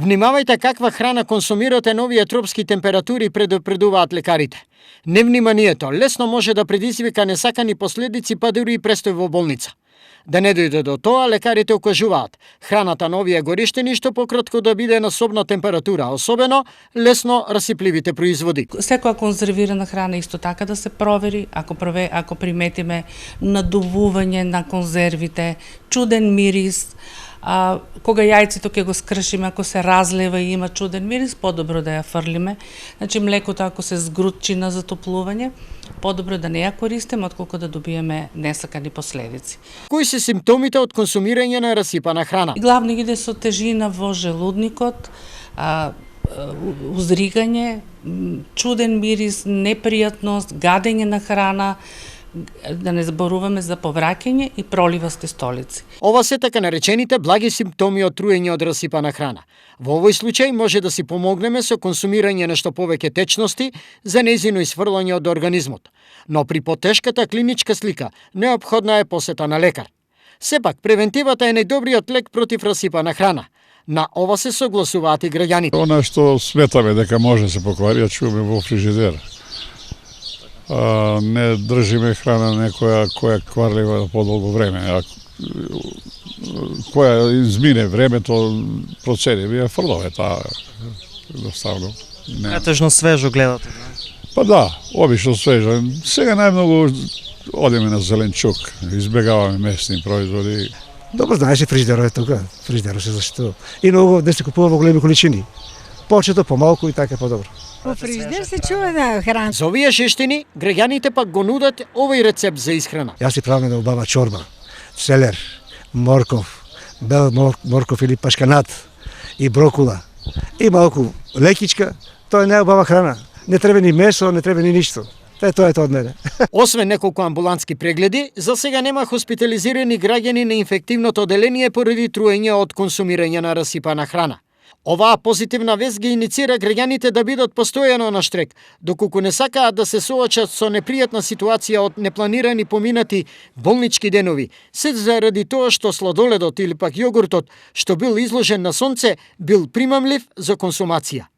Внимавајте каква храна консумирате, новите тропски температури предупредуваат лекарите. Невниманието лесно може да предизвика несакани последици, па дури и престој во болница. Да не дојде до тоа, лекарите укажуваат храната на овие гориштени што пократко да биде на собна температура, особено лесно расипливите производи. Секоја конзервирана храна исто така да се провери, ако приметиме надувување на конзервите, чуден мирис, кога јајцето ќе го скршиме, ако се разлева и има чуден мирис, подобро да ја фрлиме. Значи млекото ако се згрутчи на затоплување, подобро да не ја користиме, отколку да добиеме несакани последици. Кои се симптомите од консумирање на расипана храна? Главно иде со тежина во желудникот, узригање, чуден мирис, непријатност, гадење на храна, да не зборуваме за повраќање и проливасти столици. Ова се така наречените благи симптоми од труење од расипана храна. Во овој случај може да си помогнеме со консумирање на што повеќе течности за нејзино исфрлање од организмот. Но при потешката клиничка слика неопходна е посета на лекар. Сепак, превентивата е најдобриот лек против расипана храна. На ова се согласуваат и граѓаните. Она што сметаме дека може да се поквари, ја чуваме во фрижидер. Не држиме храна некоја која кварлива подолго време. Која измине времето, процени, ја фрлове таа едноставно. Претежно свежо гледате, да? Па да, обично свежо. Сега најмногу одиме на зеленчук, избегаваме местни производи. Добро знаеш и фрижидерот е тука, фрижидерот се заштитува. И многу да се купува во големи количини. Почето помалку и така подобро. Во фрижидер се чува да храна. За овие шештини, граѓаните пак го нудат овој рецепт за исхрана. Јас си правам една убава чорба, селер, морков, бел морков или пашканат и брокула. И малку лекичка, тоа е најубава храна. Не треба ни месо, не треба ни ништо. Тоа е тоа од мене. Освен неколку амбулантски прегледи, за сега нема хоспитализирани граѓани на инфективното оделение поради труење од консумирање на расипана храна. Оваа позитивна вест ги иницира граѓаните да бидат постојано на штрек, доколку не сакаат да се соочат со непријатна ситуација од непланирани поминати болнички денови, се заради тоа што сладоледот или пак јогуртот што бил изложен на сонце бил примамлив за консумација.